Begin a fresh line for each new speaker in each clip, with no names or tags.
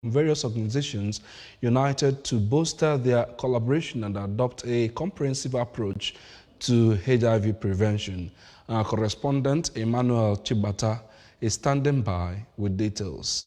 various organizations united to bolster their collaboration and adopt a comprehensive approach to HIV prevention. Our correspondent Emmanuel Chibata is standing by with details.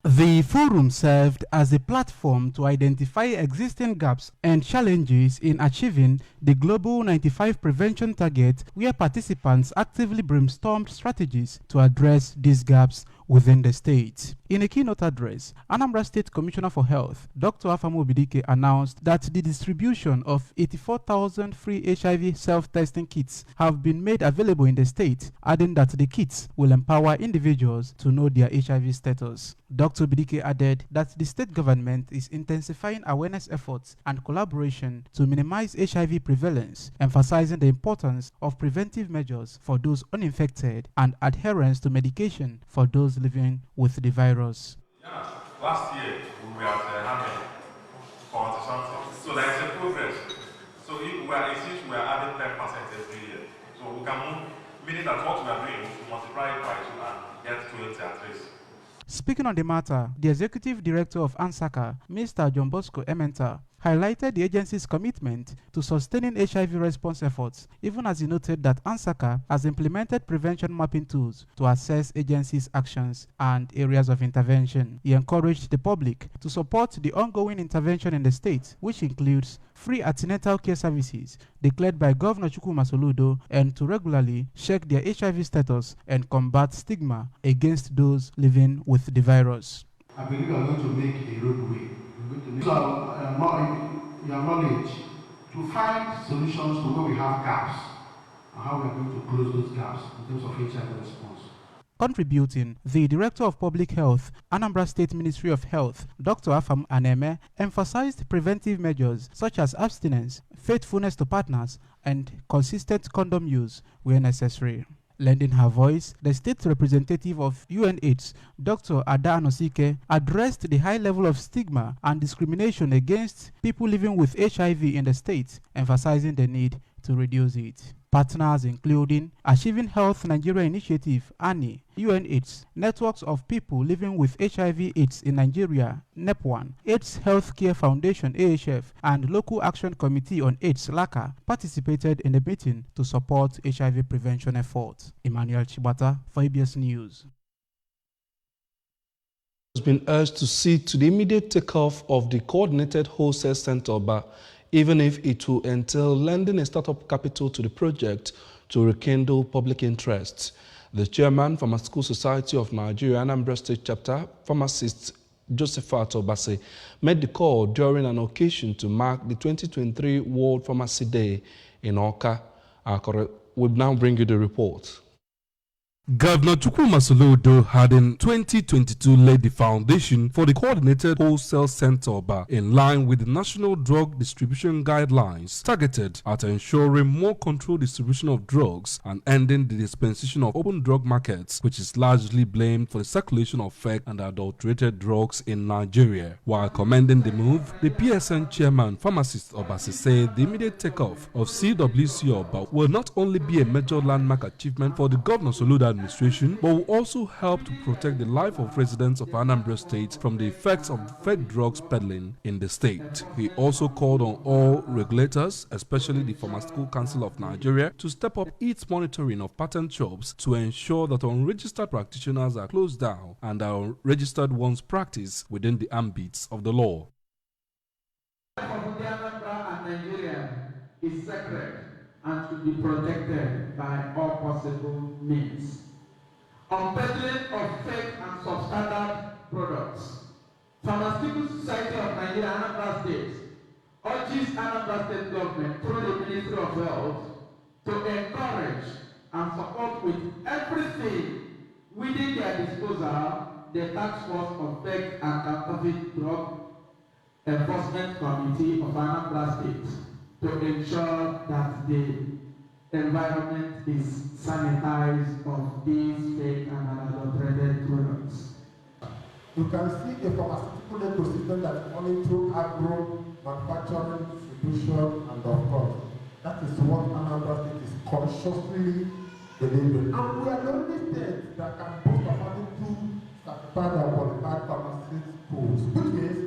The forum served as a platform to identify existing gaps and challenges in achieving the Global 95 prevention target, where participants actively brainstormed strategies to address these gaps within the state. In a keynote address, Anambra State Commissioner for Health, Dr. Afam Obidike, announced that the distribution of 84,000 free HIV self-testing kits have been made available in the state, adding that the kits will empower individuals to know their HIV status. Dr. Obidike added that the state government is intensifying awareness efforts and collaboration to minimize HIV prevalence, emphasizing the importance of preventive measures for those uninfected and adherence to medication for those living with the virus.
Yeah, last year we were at having 40 something, so there is a progress. So if we are adding 10% every year, so we can move, meaning that what we are doing, we multiply it by 2 and get 20 at least.
Speaking on the matter, the Executive Director of ANSACA, Mr. John Bosco Ementa, highlighted the agency's commitment to sustaining HIV response efforts, even as he noted that ANSACA has implemented prevention mapping tools to assess agency's actions and areas of intervention. He encouraged the public to support the ongoing intervention in the state, which includes free antenatal care services declared by Governor Chukwuma Soludo, and to regularly check their HIV status and combat stigma against those living with the virus.
I believe we are going to make a roadway. Your knowledge to find solutions to where we have gaps and how we are going to close those gaps in terms of HIV response.
Contributing, the Director of Public Health, Anambra State Ministry of Health, Dr. Afam Aneme, emphasized preventive measures such as abstinence, faithfulness to partners, and consistent condom use where necessary. Lending her voice, the state representative of UNAIDS, Dr. Ada Anosike, addressed the high level of stigma and discrimination against people living with HIV in the state, emphasizing the need to reduce it. Partners including Achieving Health Nigeria Initiative, ANI, UNAIDS, Networks of People Living with HIV/AIDS in Nigeria, NEP1, AIDS Healthcare Foundation, AHF, and Local Action Committee on AIDS, LACA, participated in the meeting to support HIV prevention efforts. Emmanuel Chibata for ABS News.
Has been urged to see to the immediate takeoff of the coordinated wholesale center, even if it will entail lending a startup capital to the project to rekindle public interest. The chairman, Pharmaceutical Society of Nigeria, Anambra State Chapter, pharmacist Josephat Obase, made the call during an occasion to mark the 2023 World Pharmacy Day in Awka. We'll now bring you the report.
Governor Chukwuma Soludo had in 2022 laid the foundation for the Coordinated Wholesale Center in line with the National Drug Distribution Guidelines targeted at ensuring more controlled distribution of drugs and ending the dispensation of open drug markets, which is largely blamed for the circulation of fake and adulterated drugs in Nigeria. While commending the move, the PSN chairman, pharmacist Obase, said the immediate takeoff of CWC Oba will not only be a major landmark achievement for the Governor Soludo administration, but will also help to protect the life of residents of Anambra State from the effects of fake drugs peddling in the state. He also called on all regulators, especially the Pharmaceutical Council of Nigeria, to step up its monitoring of patent shops to ensure that unregistered practitioners are closed down and our registered ones practice within the ambits of the law.
Anambra and Nigeria is sacred and should be protected by all possible means. On peddling of fake and substandard products, Pharmaceutical Society of Nigeria, Anambra State, urges Anambra State government through the Ministry of Health to encourage and support with everything within their disposal the Task Force of Fake and Counterfeit Drug Enforcement Committee of Anambra State to ensure that the environment is sanitized of these fake and unadulterated products.
You can see a pharmaceutical ecosystem that is running through agro, manufacturing, distribution, and of course, that is what Anambra State is consciously delivering. And we are the only state that can boast of having 2 certified and qualified pharmacists pools, which means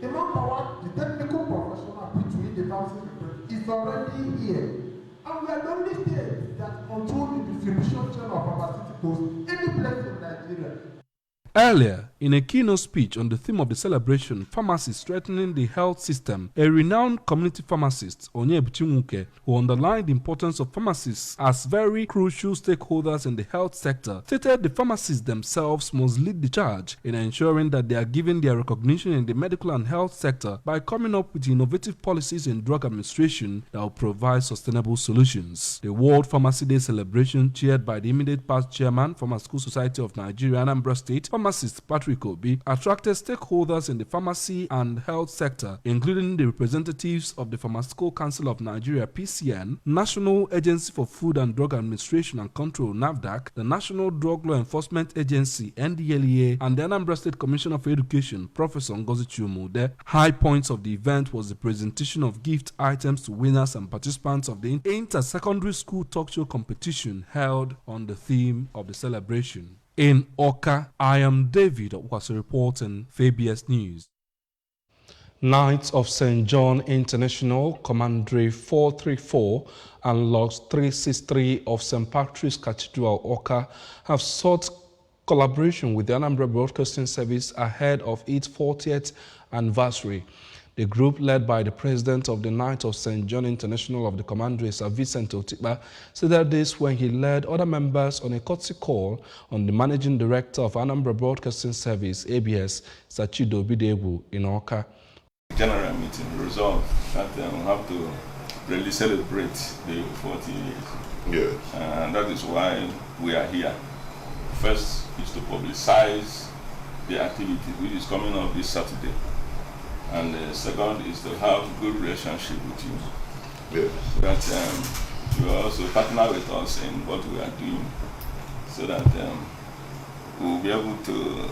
the manpower, the technical professional between the pharmacy is already here. And we are the only state that control the distribution chain of pharmaceuticals any place in Nigeria.
Earlier, in a keynote speech on the theme of the celebration, Pharmacists Strengthening the Health System, a renowned community pharmacist, Onyebuchi Nwuke, who underlined the importance of pharmacists as very crucial stakeholders in the health sector, stated the pharmacists themselves must lead the charge in ensuring that they are given their recognition in the medical and health sector by coming up with innovative policies in drug administration that will provide sustainable solutions. The World Pharmacy Day celebration, chaired by the immediate past chairman, Pharmaceutical Society of Nigeria, Anambra State, pharmacist Patrick Obi, attracted stakeholders in the pharmacy and health sector, including the representatives of the Pharmaceutical Council of Nigeria (PCN), National Agency for Food and Drug Administration and Control (NAFDAC), the National Drug Law Enforcement Agency (NDLEA), and the Anambra State Commissioner for Education, Professor Ngozi Chiumu. The high points of the event was the presentation of gift items to winners and participants of the inter-secondary school talk show competition held on the theme of the celebration. In Oka, I am David was reporting for ABS News.
Knights of St. John International, Commandery 434 and Logs 363 of St. Patrick's Cathedral, Oka, have sought collaboration with the Anambra Broadcasting Service ahead of its 40th anniversary. The group, led by the president of the Knights of St. John International of the Commandery, Sir Vincent Otikpa, said this when he led other members on a courtesy call on the managing director of Anambra Broadcasting Service, ABS, Sachido Bidegu, in Oka.
General meeting resolved that we have to really celebrate the 40 years.
Yes.
And that is why we are here. First is to publicize the activity which is coming up this Saturday. And the second is to have good relationship with you.
Yes.
That you also partner with us in what we are doing so that we'll be able to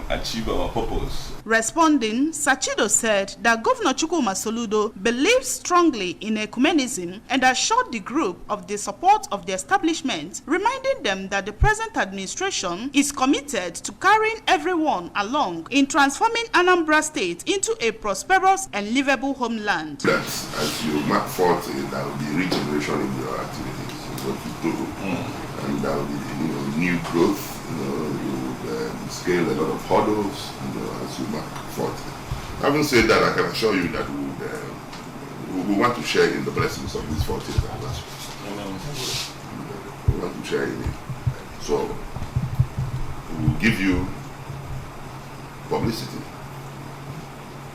achieve our purpose.
Responding, Sachido said that Governor Chukwuma Soludo believes strongly in ecumenism and assured the group of the support of the establishment, reminding them that the present administration is committed to carrying everyone along in transforming Anambra State into a prosperous and livable homeland.
That as you mark forth, there will be regeneration in your activities, what you do, and there will be new growth. You scale a lot of hurdles as you mark forth. Having said that, I can assure you that we want to share in the blessings of this 40th anniversary. We want to share in it. So we will give you publicity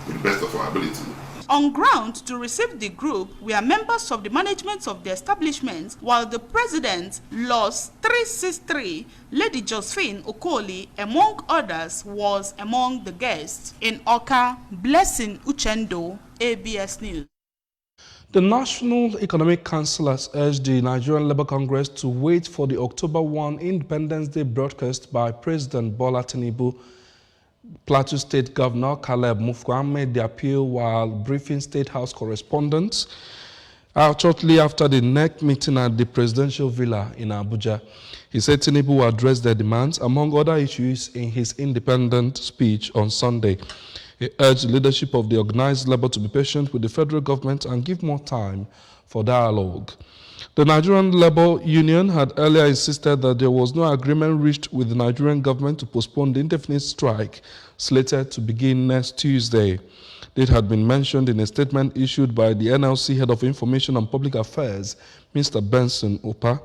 with the best of our ability.
On ground to receive the group were members of the management of the establishment, while the president, Los 363, Lady Josephine Okoli, among others, was among the guests. In Oka, Blessing Uchendo, ABS News.
The National Economic Council has urged the Nigerian Labour Congress to wait for the October 1 Independence Day broadcast by President Bola Tinubu. Plateau State Governor Caleb Mufwang made the appeal while briefing State House correspondents shortly after the NEC meeting at the Presidential Villa in Abuja. He said Tinubu will address their demands, among other issues, in his independent speech on Sunday. He urged the leadership of the organized labor to be patient with the federal government and give more time for dialogue. The Nigerian Labour Union had earlier insisted that there was no agreement reached with the Nigerian government to postpone the indefinite strike slated to begin next Tuesday. It had been mentioned in a statement issued by the NLC Head of Information and Public Affairs, Mr. Benson Opa.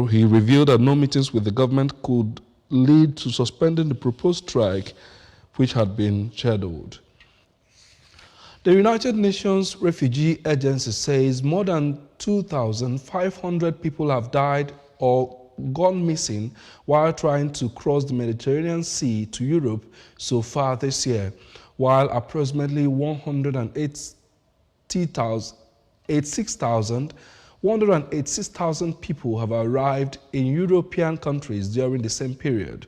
He revealed that no meetings with the government could lead to suspending the proposed strike, which had been scheduled. The United Nations Refugee Agency says more than 2,500 people have died or gone missing while trying to cross the Mediterranean Sea to Europe so far this year, while approximately 186,000 people have arrived in European countries during the same period.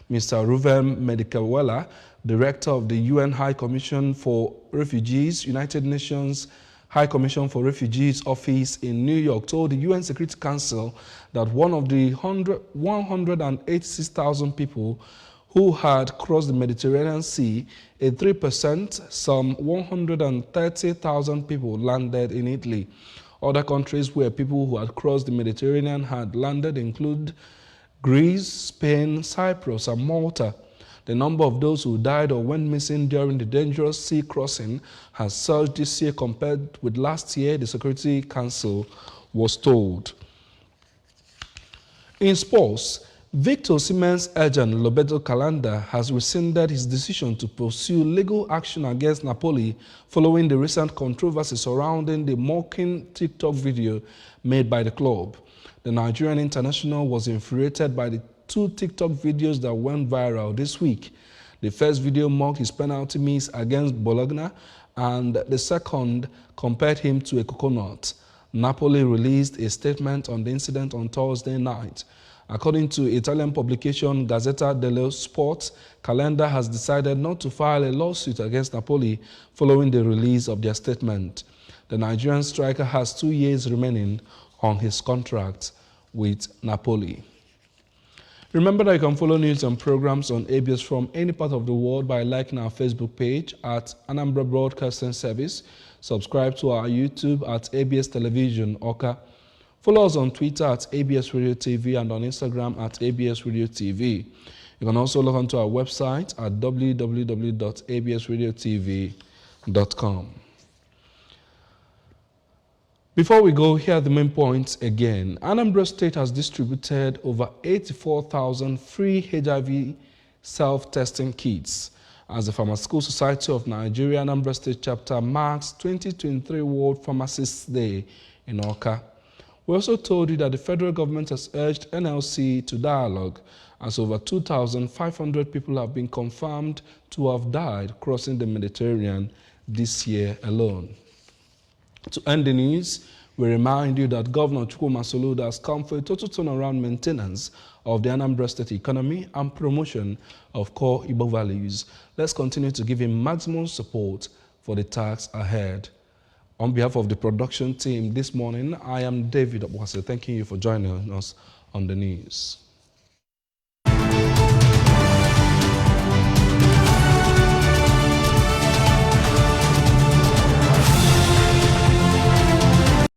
Mr. Ruven Medikawela, Director of the UN High Commission for Refugees, United Nations High Commission for Refugees office in New York, told the UN Security Council that one of the 186,000 people who had crossed the Mediterranean Sea, a 3%, some 130,000 people landed in Italy. Other countries where people who had crossed the Mediterranean had landed include Greece, Spain, Cyprus, and Malta. The number of those who died or went missing during the dangerous sea crossing has surged this year compared with last year, the Security Council was told. In sports, Victor Osimhen's agent Roberto Calanda has rescinded his decision to pursue legal action against Napoli following the recent controversy surrounding the mocking TikTok video made by the club. The Nigerian international was infuriated by the two TikTok videos that went viral this week. The first video mocked his penalty miss against Bologna, and the second compared him to a coconut. Napoli released a statement on the incident on Thursday night. According to Italian publication Gazzetta dello Sport, Calenda has decided not to file a lawsuit against Napoli following the release of their statement. The Nigerian striker has 2 years remaining on his contract with Napoli. Remember that you can follow news and programs on ABS from any part of the world by liking our Facebook page at Anambra Broadcasting Service. Subscribe to our YouTube at ABS Television Oka. Follow us on Twitter at ABS Radio TV and on Instagram at ABS Radio TV. You can also log on to our website at www.absradiotv.com. Before we go, here are the main points again. Anambra State has distributed over 84,000 free HIV self-testing kits as the Pharmaceutical Society of Nigeria Anambra State Chapter marks 2023 World Pharmacists Day in Oka. We also told you that the federal government has urged NLC to dialogue as over 2,500 people have been confirmed to have died crossing the Mediterranean this year alone. To end the news, we remind you that Governor Chukwuma Soludo has come for a total turnaround maintenance of the Anambra State economy and promotion of core Igbo values. Let's continue to give him maximum support for the task ahead. On behalf of the production team this morning, I am David Obwase, thanking you for joining us on the news.